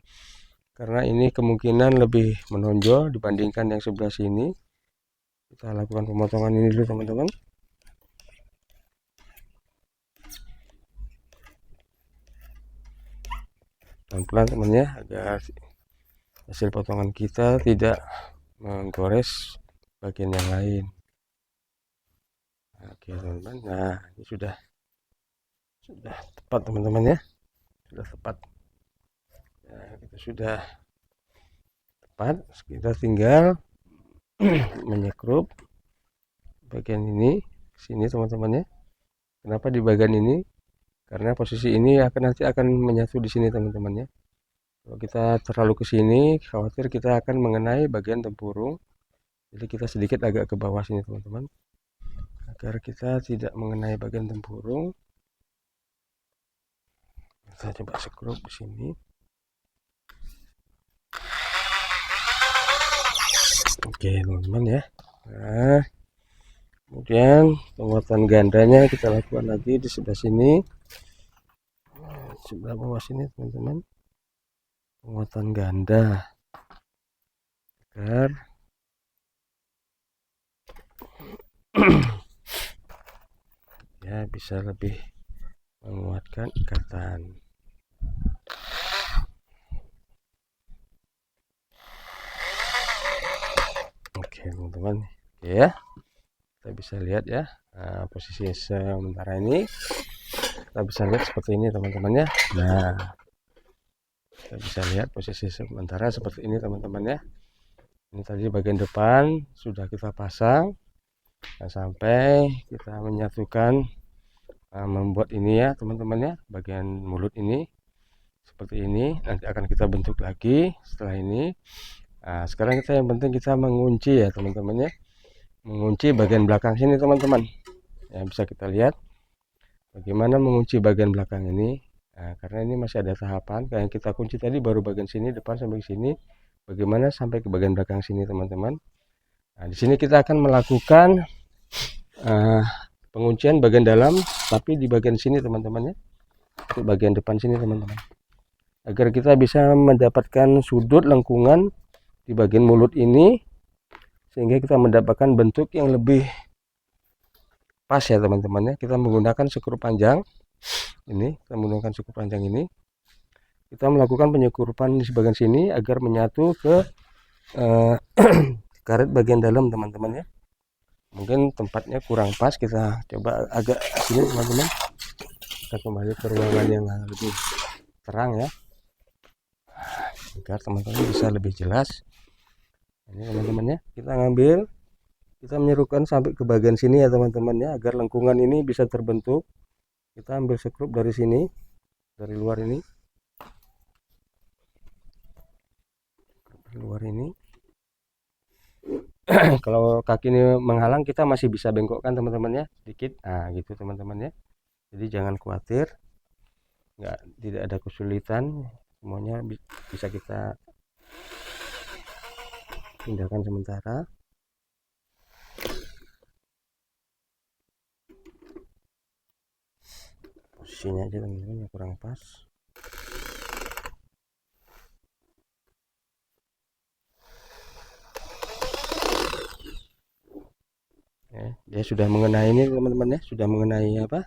[SPEAKER 1] karena ini kemungkinan lebih menonjol dibandingkan yang sebelah sini. Kita lakukan pemotongan ini dulu teman-teman. Pelan-pelan teman ya, agar hasil potongan kita tidak menggores bagian yang lain. Oke teman-teman, nah ini sudah tepat teman-teman ya, sudah tepat. Nah, kita sudah tepat, kita tinggal menyekrup bagian ini sini teman-teman ya. Kenapa di bagian ini? Karena posisi ini nanti akan menyatu di sini teman-teman ya. Kalau kita terlalu ke sini, khawatir kita akan mengenai bagian tempurung. Jadi kita sedikit agak ke bawah sini teman-teman, agar kita tidak mengenai bagian tempurung. Kita coba sekrup di sini. Oke teman-teman ya. Nah, kemudian penguatan gandanya kita lakukan lagi di sebelah sini, sebelah bawah sini teman-teman. Penguatan ganda agar ya bisa lebih menguatkan ikatan. Oke teman-teman, oke ya, kita bisa lihat ya. Nah, posisi sementara ini kita bisa lihat seperti ini teman-teman ya. Nah, kita bisa lihat posisi sementara seperti ini teman-teman ya. Ini tadi bagian depan sudah kita pasang. Nah, sampai kita menyatukan, membuat ini ya teman-teman ya, bagian mulut ini seperti ini. Nanti akan kita bentuk lagi setelah ini. Nah, sekarang yang penting kita mengunci ya teman-teman ya, mengunci bagian belakang sini teman-teman ya. Bisa kita lihat bagaimana mengunci bagian belakang ini. Nah, karena ini masih ada tahapan. Kayak yang kita kunci tadi baru bagian sini, depan sampai sini. Bagaimana sampai ke bagian belakang sini teman-teman. Nah, di sini kita akan melakukan penguncian bagian dalam, tapi di bagian sini teman-teman ya, di bagian depan sini teman-teman, agar kita bisa mendapatkan sudut lengkungan di bagian mulut ini, sehingga kita mendapatkan bentuk yang lebih pas ya teman-teman ya. Kita menggunakan sekrup panjang ini, kita menggunakan sekrup panjang ini, kita melakukan penyekrupan di sebagian sini agar menyatu ke karet bagian dalam teman-teman ya. Mungkin tempatnya kurang pas, kita coba agak sini teman-teman. Kita kembali ke ruangan yang lebih terang ya, agar teman-teman bisa lebih jelas. Ini teman-teman ya, kita ngambil, kita menyerupkan sampai ke bagian sini ya teman-teman ya, agar lengkungan ini bisa terbentuk. Kita ambil sekrup dari sini, dari luar ini, dari luar ini. Kalau kaki ini menghalang, kita masih bisa bengkokkan teman-teman ya, sedikit. Nah gitu teman-teman ya. Jadi jangan khawatir, tidak ada kesulitan, semuanya bisa kita pindahkan sementara. Posisinya aja teman-teman yang kurang pas. Ya, dia sudah mengenai ini teman-teman ya, sudah mengenai apa?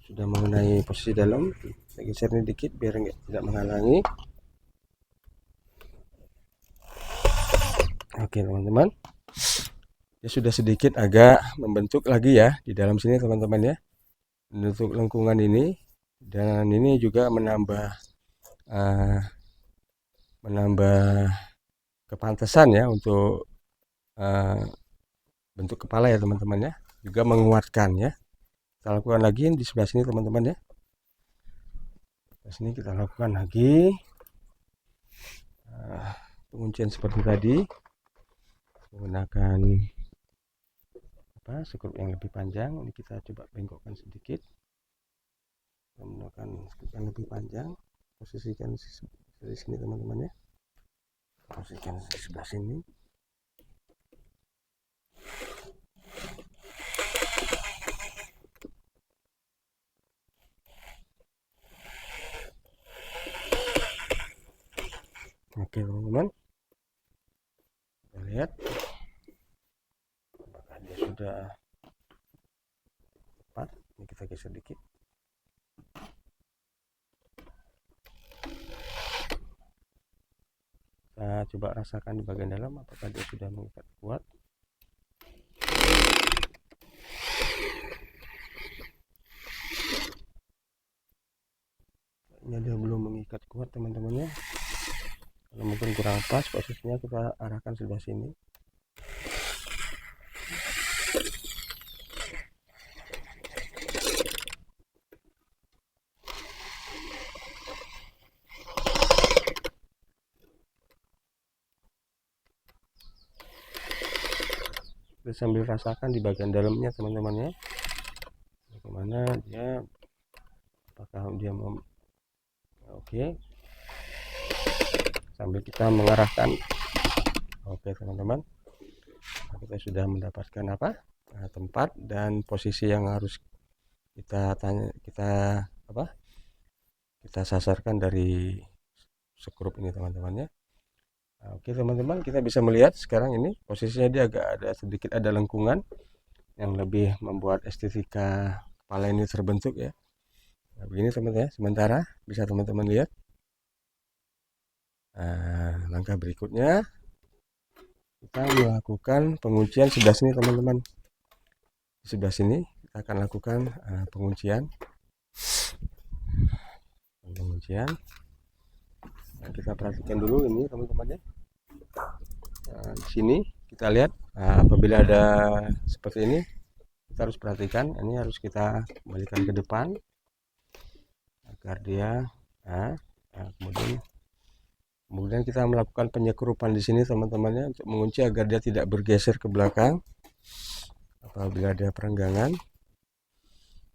[SPEAKER 1] Sudah mengenai posisi dalam. Kita geser ini dikit biar tidak menghalangi. Oke teman-teman, dia sudah sedikit agak membentuk lagi ya di dalam sini teman-teman ya, bentuk lengkungan ini. Dan ini juga menambah kepantasan ya untuk bentuk kepala ya teman-teman ya, juga menguatkan ya. Kita lakukan lagi di sebelah sini teman-teman ya. Di sini kita lakukan lagi penguncian seperti tadi, menggunakan sekrup yang lebih panjang. Ini kita coba bengkokkan sedikit, kita menggunakan sekrup yang lebih panjang. Posisikan dari sini teman-teman ya, posisikan di sebelah sini. Oke teman-teman, kita lihat apakah dia sudah tepat. Ini kita geser dikit. Kita coba rasakan di bagian dalam apakah dia sudah mengikat kuat. Ini dia belum mengikat kuat teman-teman ya. Kalau mungkin kurang pas posisinya, kita arahkan sebelah sini. kita sambil rasakan di bagian dalamnya teman-teman ya, bagaimana dia, apakah dia oke, sambil kita mengarahkan. Oke teman-teman, kita sudah mendapatkan tempat dan posisi yang harus kita sasarkan dari skrup ini teman-teman ya. Oke teman-teman, kita bisa melihat sekarang ini posisinya dia agak sedikit ada lengkungan yang lebih membuat estetika kepala ini terbentuk ya. Nah, begini teman-teman ya, sementara bisa teman-teman lihat. Langkah berikutnya kita melakukan penguncian sebelah sini teman-teman. Di sebelah sini kita akan lakukan penguncian. Nah, kita perhatikan dulu ini teman-teman ya. Di sini kita lihat apabila ada seperti ini, kita harus perhatikan, ini harus kita kembalikan ke depan agar dia kemudian kita melakukan penyekrupan di sini teman-temannya untuk mengunci agar dia tidak bergeser ke belakang. Apabila ada perenggangan,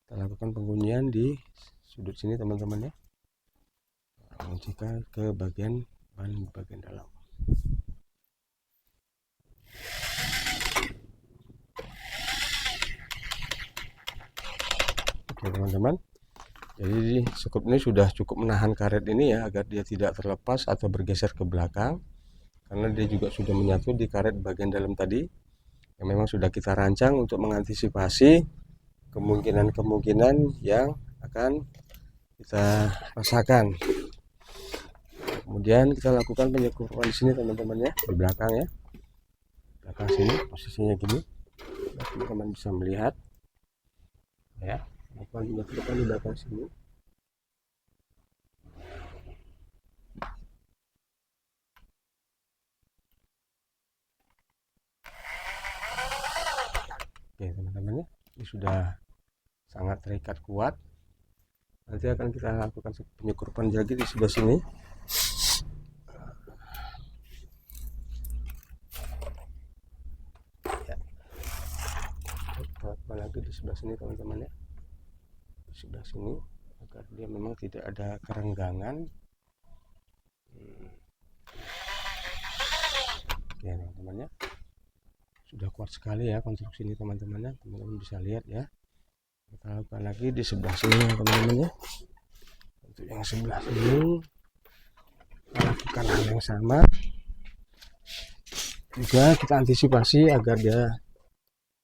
[SPEAKER 1] kita lakukan pengunyian di sudut sini teman-teman ya, menguncikan ke bagian dalam. Oke teman-teman, jadi skrup ini sudah cukup menahan karet ini ya, agar dia tidak terlepas atau bergeser ke belakang, karena dia juga sudah menyatu di karet bagian dalam tadi yang memang sudah kita rancang untuk mengantisipasi kemungkinan yang akan kita rasakan. Kemudian kita lakukan penyekrupan di sini teman-teman ya, ke belakang ya, belakang sini posisinya gini, teman-teman bisa melihat ya, lakukan penyekrupan di belakang sini. Oke teman-teman ya, ini sudah sangat terikat kuat. Nanti akan kita lakukan penyekrupan lagi di sebelah sini. Lakukan lagi di sebelah sini teman-teman ya, di sebelah sini, agar dia memang tidak ada kerenggangan. Ya teman-teman ya, sudah kuat sekali ya konstruksi ini teman-teman ya, teman-teman bisa lihat ya. Kita lakukan lagi di sebelah sini teman-teman ya. Untuk yang sebelah sini kita lakukan hal yang sama juga, kita antisipasi agar dia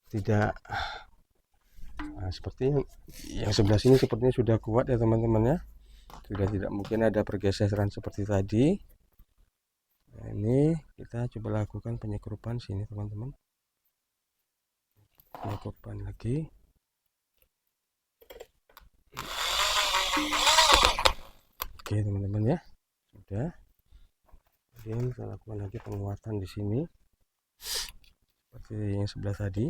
[SPEAKER 1] tidak seperti yang sebelah sini sepertinya sudah kuat ya teman-teman ya, sudah tidak mungkin ada pergeseran seperti tadi. Nah, ini kita coba lakukan penyekrupan sini teman-teman, penyekrupan lagi. Oke teman-teman ya, sudah. Kemudian kita lakukan lagi penguatan di sini seperti yang sebelah tadi.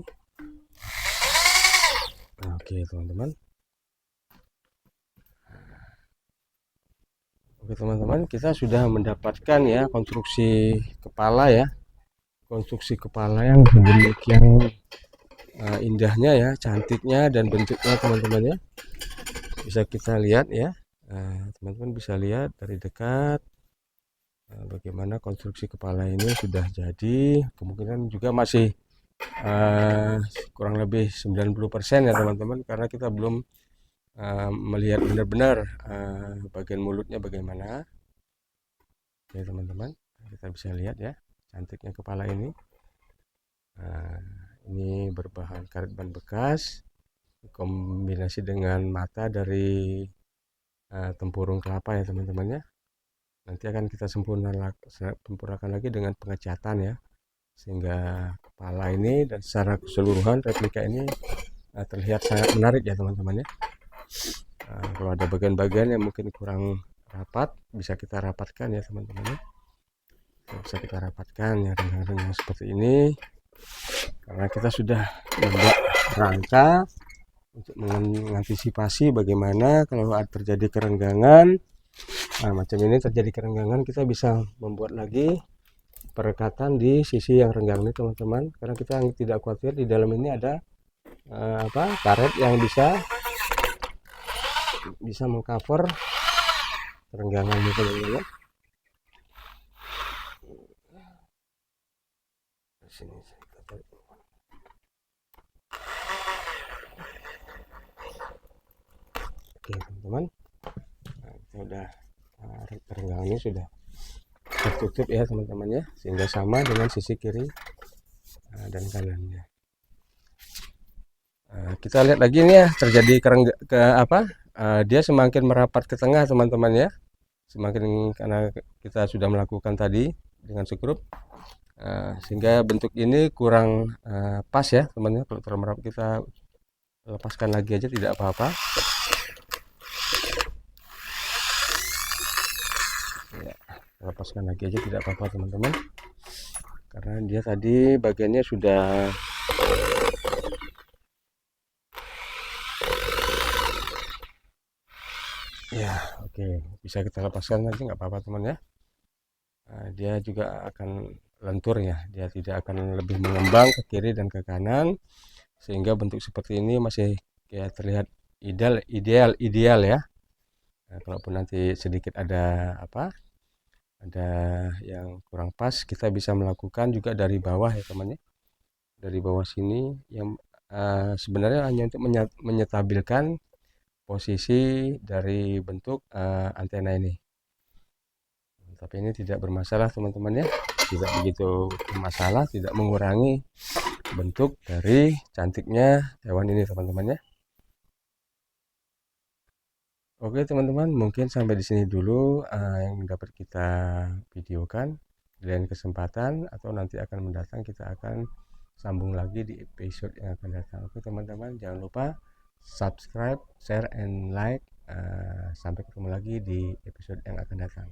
[SPEAKER 1] Oke teman-teman. Oke teman-teman, kita sudah mendapatkan ya konstruksi kepala ya, konstruksi kepala yang sedemikian indahnya ya, cantiknya dan bentuknya teman-teman ya. Bisa kita lihat ya, teman-teman bisa lihat dari dekat bagaimana konstruksi kepala ini sudah jadi. Kemungkinan juga masih kurang lebih 90% ya teman-teman, karena kita belum melihat benar-benar bagian mulutnya bagaimana. Oke teman-teman, kita bisa lihat ya cantiknya kepala ini. Ini berbahan karet ban bekas kombinasi dengan mata dari tempurung kelapa ya teman-teman ya. Nanti akan kita sempurnakan lagi dengan pengecatan ya, sehingga kepala ini dan secara keseluruhan replika ini terlihat sangat menarik ya teman-teman ya. Kalau ada bagian-bagian yang mungkin kurang rapat, bisa kita rapatkan ya teman-teman ya. Bisa kita rapatkan ya renggang-renggang seperti ini, karena kita sudah membuat rangka untuk mengantisipasi bagaimana kalau terjadi kerenggangan. Macam ini terjadi kerenggangan, kita bisa membuat lagi perekatan di sisi yang renggang ini teman-teman, karena kita tidak khawatir di dalam ini ada karet yang bisa mengcover renggangan ini teman-teman. Sini oke teman-teman, kita udah renggangan ini sudah tertutup ya teman-teman ya, sehingga sama dengan sisi kiri dan kanannya. Kita lihat lagi nih ya, terjadi dia semakin merapat ke tengah teman-teman ya, semakin karena kita sudah melakukan tadi dengan sekrup, sehingga bentuk ini kurang pas ya teman-teman. Kalau termerap kita lepaskan lagi aja tidak apa-apa ya, lepaskan lagi aja tidak apa-apa teman-teman, karena dia tadi bagiannya sudah ya oke, bisa kita lepaskan nanti nggak apa-apa teman ya. Dia juga akan lentur ya, dia tidak akan lebih mengembang ke kiri dan ke kanan, sehingga bentuk seperti ini masih ya terlihat ideal ya. Kalaupun nanti sedikit ada ada yang kurang pas, kita bisa melakukan juga dari bawah ya teman-teman, dari bawah sini yang sebenarnya hanya untuk menyetabilkan posisi dari bentuk antena ini. Tapi ini tidak bermasalah teman-teman ya, tidak begitu bermasalah, tidak mengurangi bentuk dari cantiknya hewan ini teman-teman ya. Oke teman-teman, mungkin sampai di sini dulu yang dapat kita videokan. Di lain kesempatan atau nanti akan mendatang kita akan sambung lagi di episode yang akan datang. Oke teman-teman, jangan lupa subscribe, share, and like. Sampai ketemu lagi di episode yang akan datang.